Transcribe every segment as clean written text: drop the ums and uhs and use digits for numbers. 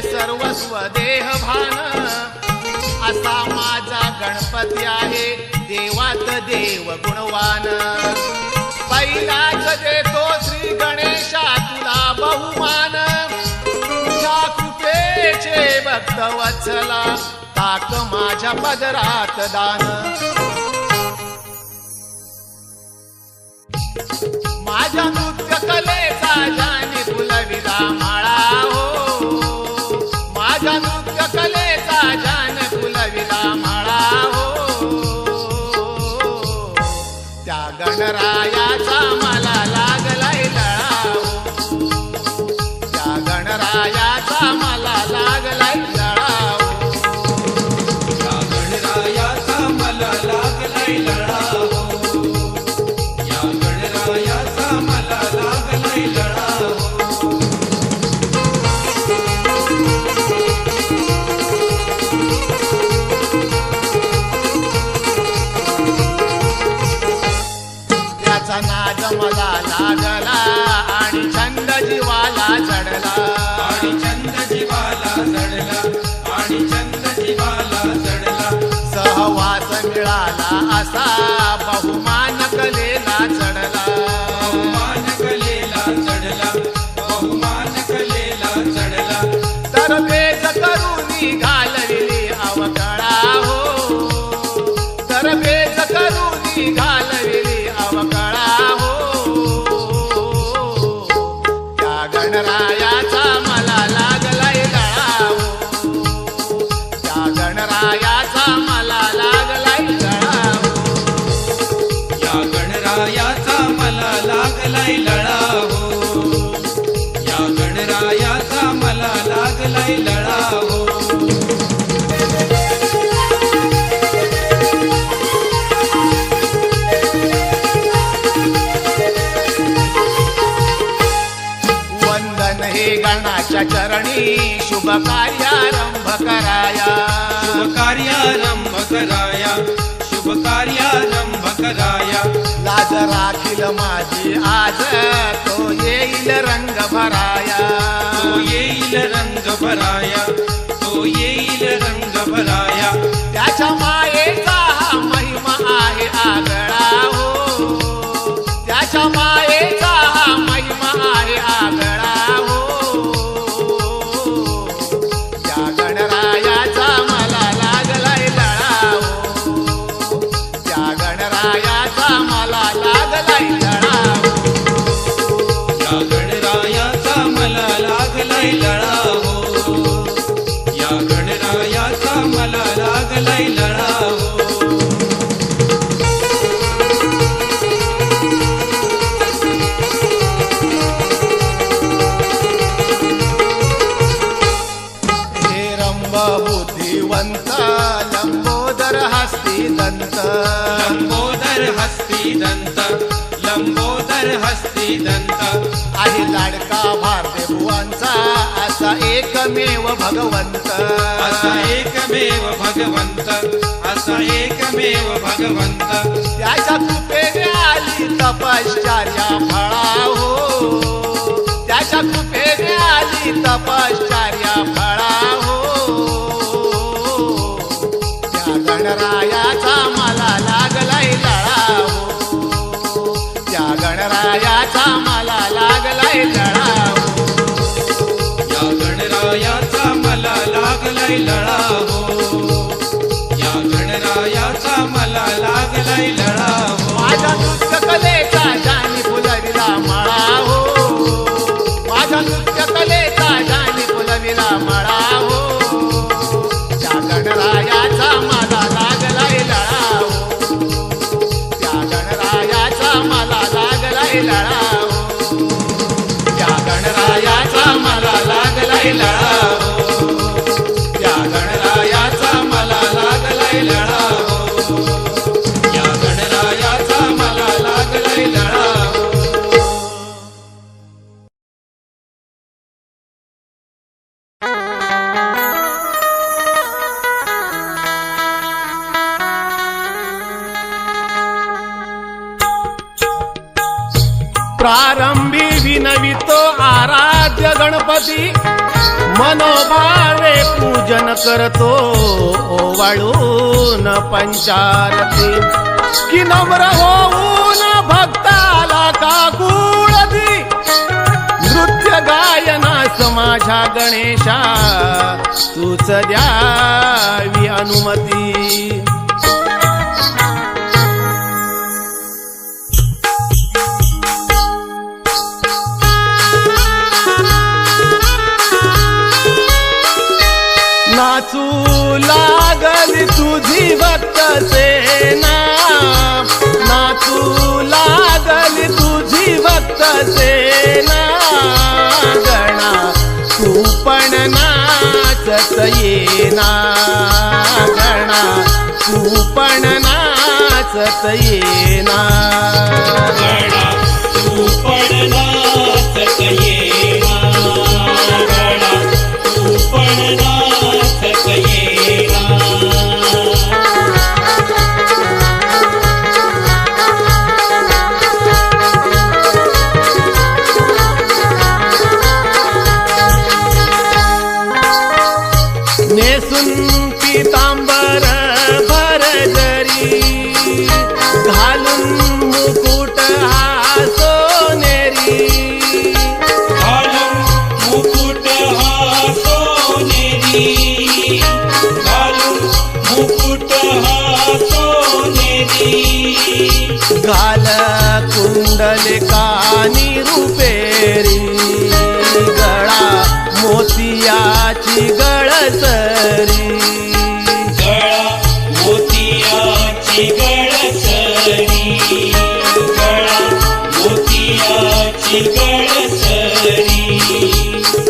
सर्वस्व देह भान असा माझा गणपती आहे देवात देव गुणवान पहिलाच देतो श्री गणेशा तुला बहुमान तुझ्या कृपेचे भक्त वत्सला टाक माझ्या पदरात दान माझ्या नृत्य कलेचा जाने फुलविला माळा हो माझ्या नृत्य कलेचा जाने फुलविला माळा हो त्या गणरायाचा मला लागलाय लळा हो त्या गणरायाचा मला लागलाय लळा हो त्या गणरायाचा मला लागलाय लळा हो या गणरायाचा मला लागलाय लळा हो त्याचा नाद मला लागला आणि छंद जीवाला चढला आणि छंद जीवाला चढला आणि छंद जीवाला चढला सहवास मिळाला असा बहुमान कलेला चढला बहुमान कलेला चढला बहुमान कलेला चढला तर बेज करून घालविली अवकळा हो तर बेज करून घालविली अवकळा हो त्या गणरायाचा मला लागलाय लळा हो त्या गणरायाचा मला लागलाय लळा हो या गणरायाचा मला लागलाय लळा हो या गणरायाचा मला लागलाय लळा हो वंदन हे गणाच्या चरणी शुभ कार्यारंभ कराया शुभ कार्यारंभ कराया शुभ कार्यारंभ कराया लाज राखील माझी आज तो येईल रंग भराया तो येईल रंग भराया तो येईल रंग भराया त्याच्या मायेचा हा महिमा आहे आगळा हो त्याच्या मायेचा हा महिमा आहे आगळा हो त्या गणरायाचा मला लागलाय लळा हो त्या गणरायाचा मला लागलाय लळा हो या गणरायाचा मला लागलाय लळा हो या गणरायाचा मला लागलाय लळा हो हे रंभ बुद्धिवंत लंबोदर हस्ती दंत लंबोदर हस्ती दंत लंबोदर हस्ती दंत आहे लाडका भारदेवांचा असा एकमेव भगवंत असा एकमेव भगवंत असा एकमेव भगवंत त्याच्या कृपेने आली तपश्चर्या फळा हो त्याच्या कृपेने आली तपश्चर्या फळा हो त्या गणरायाचा मला लागलाय लळा हो त्या गणरायाचा मला लागलाय लळा हो या गणरायाचा मला लागलाय लळा हो या गणरायाचा मला लागलाय लळा हो माझ्या नृत्य कलेचा जानी फुलविला माळा हो माझ्या नृत्य कलेचा जानी फुलविला माळा हो त्या गणरायाचा मला लागलाय लळा हो त्या गणरायाचा मला लागलाय लळा हो त्या गणरायाचा मला लागलाय लळा हो त्या गणरायाचा मला लागलाय लळा हो या गणरायाचा मला लागलाय लळा हो प्रारंभी विनवितो आराध्य गणपती मनोभावे पूजन करतो ओवाळून पंचारती की नम्र होऊन भक्ताला काकुळती नृत्य गायनास माझ्या गणेशा तूच द्यावी अनुमती नाचू लागली तुझी भक्त सेना नाचू लागली तुझी भक्त सेना गणा तू पण नाचत येना गणा तू पण नाचत येना गणा तू पण नाचत येना गणा तू पण नाचत येना नेसून पितांबर भरजरी घालून मुकुट हा सोनेरी घालून मुकुट हा सोनेरी घालून मुकुट हा सोनेरी घाल कुंडले कानी रुपेरी गळा मोतियाची गळसरी गळा मोतियाची गळसरी गळा मोतियाची गळसरी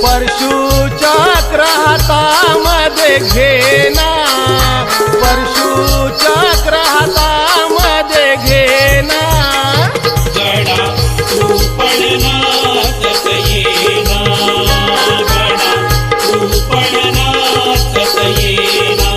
परशुचक्र हातामध्ये घेना परशुचक्र हातामध्ये घेना गणा तू पण नाचत येना गणा तू पण नाचत येना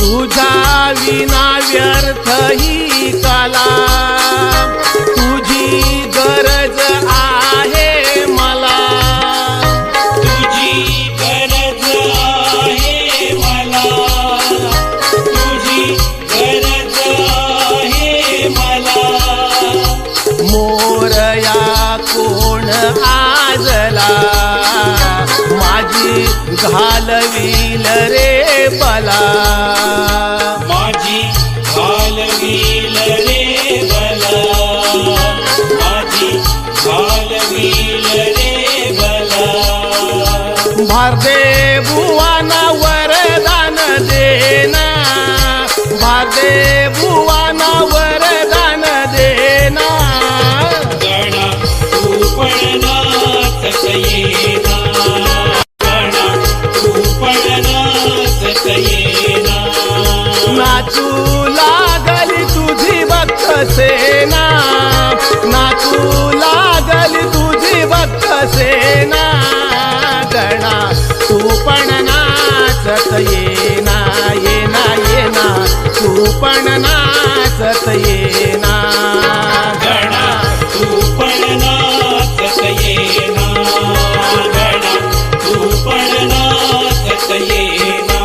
तुझ्या विना व्यर्थ ही कला तुझी गरज आहे मला तुझी गरज आहे मला तुझी गरज आहे मला मोरया कोण आजला माझी घालवील रे बला माझी घालवील रे बला माझी घालवील रे बला भारदे बुवाना वरदान देना भारदे बुवाना वरदान देना गणा तू पण नाचत येना गणा तू पण नाचत येना नाचू लागली तुझी भक्त सेना नाचू लागली तुझी भक्त सेना गणा तू पण नाचत येना येना येना तू पण नाचत येना गणा तू पण नाचत येना गणा तू पण नाचत येना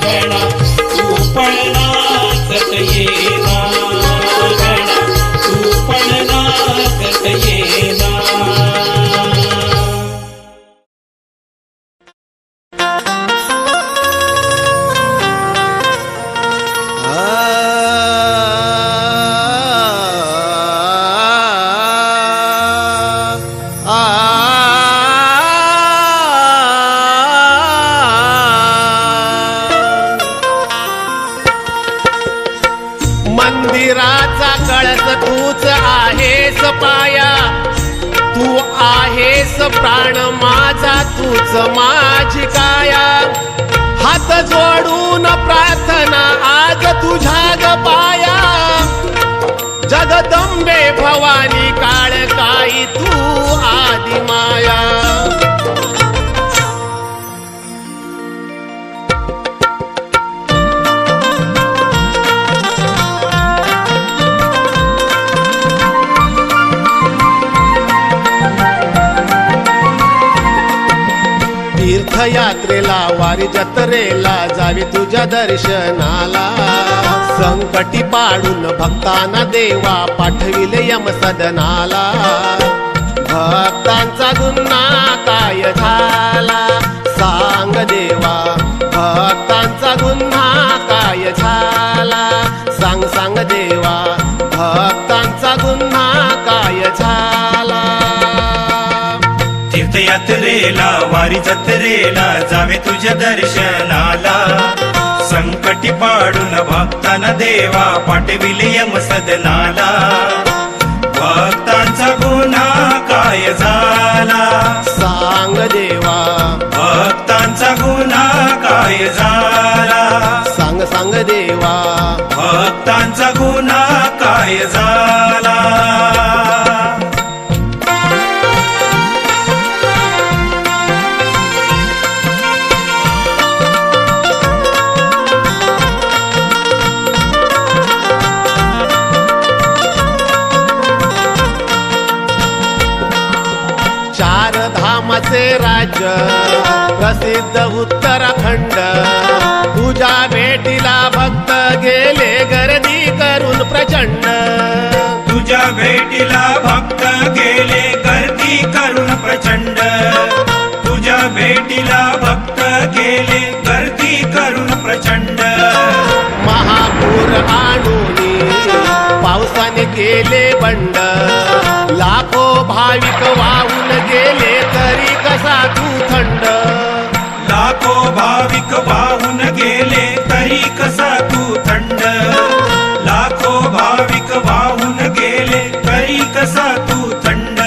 गणा तू पण नाचत येना गणा तू पण नाचत येना मंदिराचा कळस तूच आहेस पाया तू आहेस प्राण माझा तूच माझी काया हात जोडून प्रार्थना आज तुझ्या ग पाया जगदंबे भवानी काळ काही तू आदि भारी माया. तीर्थयात्रेला वारी जत्रेला जावे तुझ्या दर्शनाला. संकटी पाडून भक्तांना देवा पाठविले यम सदनाला. भक्तांचा गुन्हा काय झाला सांग देवा, भक्तांचा गुन्हा काय झाला सांग सांग देवा, भक्तांचा गुन्हा काय झाला. तीर्थयात्रेला वारी जत्रेला जावे तुझ्या दर्शनाला. संकटी पाडून भक्तांना देवा पाठविले यम सदनाला. भक्तांचा गुन्हा काय झाला सांग देवा, भक्तांचा गुन्हा काय झाला सांग सांग देवा, भक्तांचा गुन्हा काय झाला. चार धामाचे राज्य प्रसिद्ध उत्तराखंड. तुझ्या भेटीला भक्त गेले गर्दी करून प्रचंड. तुझ्या भेटीला भक्त गेले गर्दी करून प्रचंड. तुझ्या भेटीला भक्त गेले गर्दी करून प्रचंड. महापूर आणून पावसाने केले बंड. लाखो भाविक वाहून गेले तरी कसा तू थंड. लाखो भाविक वाहून गेले तरी कसा तू थंड. लाखो भाविक वाहून गेले तरी कसा तू थंड.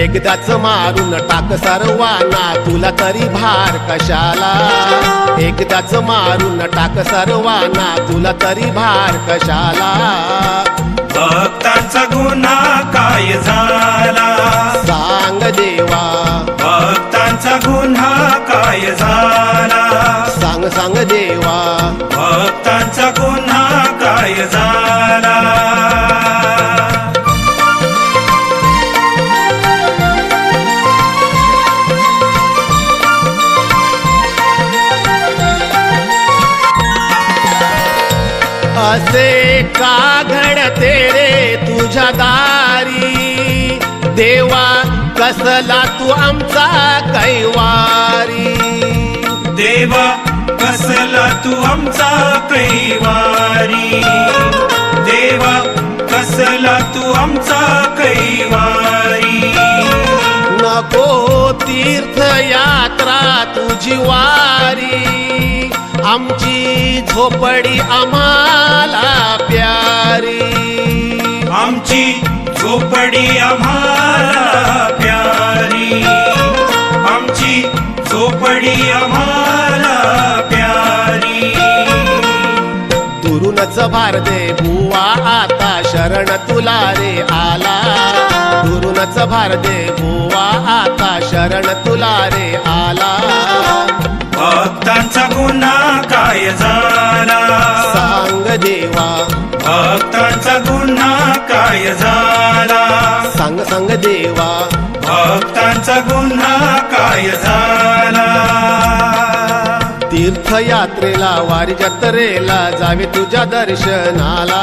एकदाच मारून टाक सर्वांना तुला तरी भार कशाला. एकदाच मारून टाक सर्वांना तुला तरी भार कशाला. भक्तांचा गुन्हा काय झाला सांग देवा, भक्तांचा गुन्हा काय झाला सांग सांग देवा, भक्तांचा गुन्हा काय झाला. असे का घडते रे तुझ्या दारी. देवा कसला तू आमचा कैवारी. देवा कसला तू आमचा कैवारी. देवा कसला तू आमचा कैवारी. नको तीर्थयात्रा तुझी वारी. आमची झोपडी आम्हाला प्यारी. आमची झोपडी आम्हाला प्यारी. आमची झोपडी आम्हाला प्यारी. दुरूनच भार दे बुवा आता शरण तुला रे आला. दुरूनच भार दे बुवा आता शरण तुला रे आला. भक्तांचा गुन्हा काय झाला सांग देवा, भक्तांचा गुन्हा काय झाला सांग सांग देवा, भक्तांचा गुन्हा काय झाला. तीर्थयात्रेला वारी जत्रेला जावे तुझ्या दर्शनाला.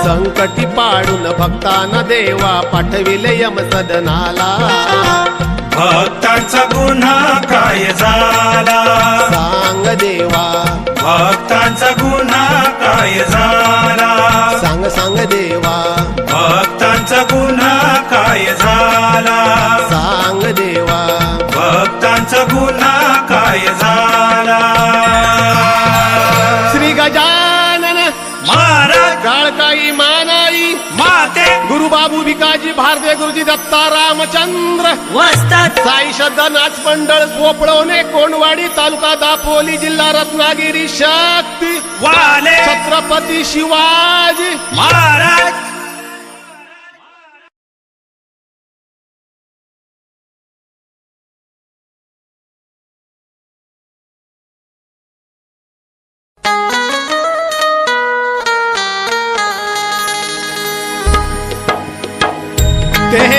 संकटी पाडून भक्तांना देवा पाठविले यम सदनाला. भक्तांचा गुन्हा काय झाला सांग देवा, भक्तांचा गुन्हा काय झाला सांग सांग देवा, भक्तांचा गुन्हा काय झाला सांग देवा, भक्तांचा गुन्हा काय झाला. श्री गजानन महाराज काळकाई मानाई माते गुरु बाबू भिकाजी भारदे गुरुजी दत्ता रामचंद्र वस्ताद साई श्रद्धा नाच मंडळ पोपळवणे कोंडवाडी तालुका दापोली जिल्हा रत्नागिरी शक्ती वाले छत्रपती शिवाजी महाराज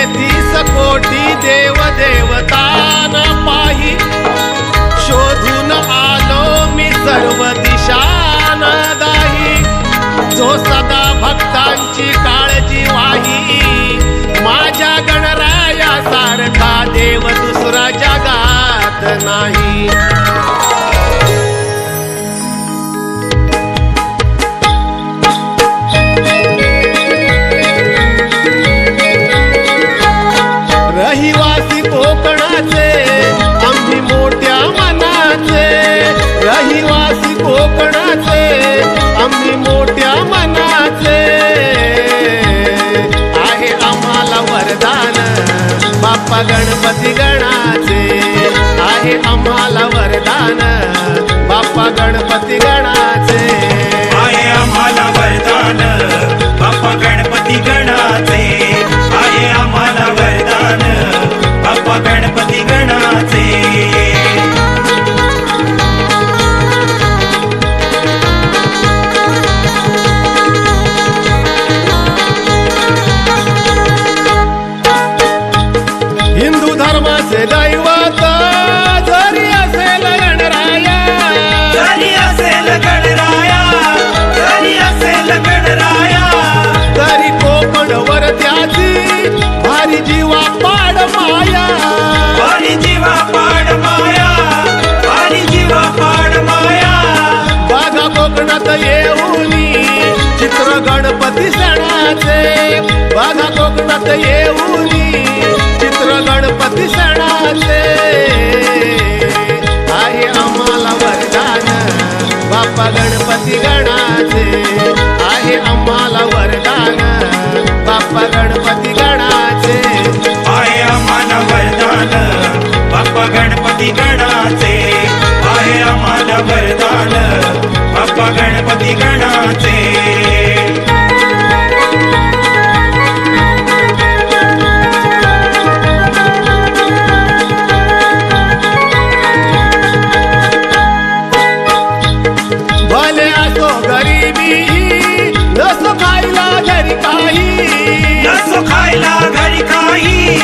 तेहतीस कोटी देव देवतान पाही शोधून आलो मी सर्व दिशान दाही जो सदा भक्तांची काळजी वाही माझ्या गणराया सारखा देव दुसरा जगात नाही रहिवासी कोकणाचे आम्ही मोठ्या मनाचे रहिवासी कोकणाचे आम्ही मोठ्या मनाचे आहे आम्हाला वरदान बाप्पा गणपती गणाचे आहे आम्हाला वरदान बाप्पा गणपती गणाचे आहे आम्हाला वरदान बाप्पा गणपती गणाचे आहे आम्हाला वरदान बाप्पा गणपती गणाचे हिंदू धर्माचे दैवत जरी असेल गणराया जरी असेल गणराया जरी असेल गणराया तरी कोकण वर त्याची भारी जीवा पाड माया भारी जीवा पाड माया भारी जीवा पाड माया बघा कोकणात येऊनी चित्र गणपती सणाचे बघा कोकणात येऊनी चित्र गणपती सणाचे आहे आम्हाला वरदान बाप्पा गणपती गणाचे आहे आम्हाला वरदान बाप्पा गणपती गणाचे आहे आम्हाला वरदान बाप्पा गणपती गणाचे आहे आम्हाला वरदान बाप्पा गणपती गणाचे भले असो गरीबी नसो खायला घरी काही नसो खायला घरी काही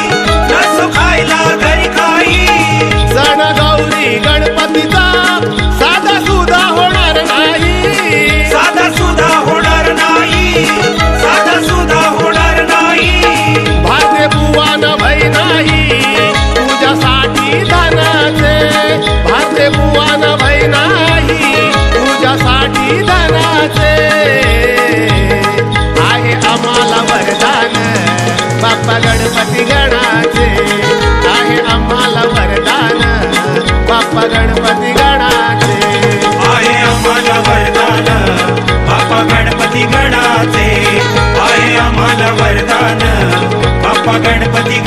नसो खायला घरी काही सण गौरी गणपतीचा साधा सुद्धा होणार नाही साधा सुद्धा होणार नाही साधा सुद्धा होणार नाही भाजे बुवा न भई नाही तुझ्यासाठी धनाचे भाजे बुवा न भई नाही तुझ्यासाठी धनाचे आहे आम्हाला वरदान बाप्पा गणपती गणाचे आहे आम्हाला वरदान बाप्पा गणपती गणाचे आहे आम्हाला वरदान बाप्पा गणपती गणाचे आहे आम्हाला वरदान बाप्पा गणपती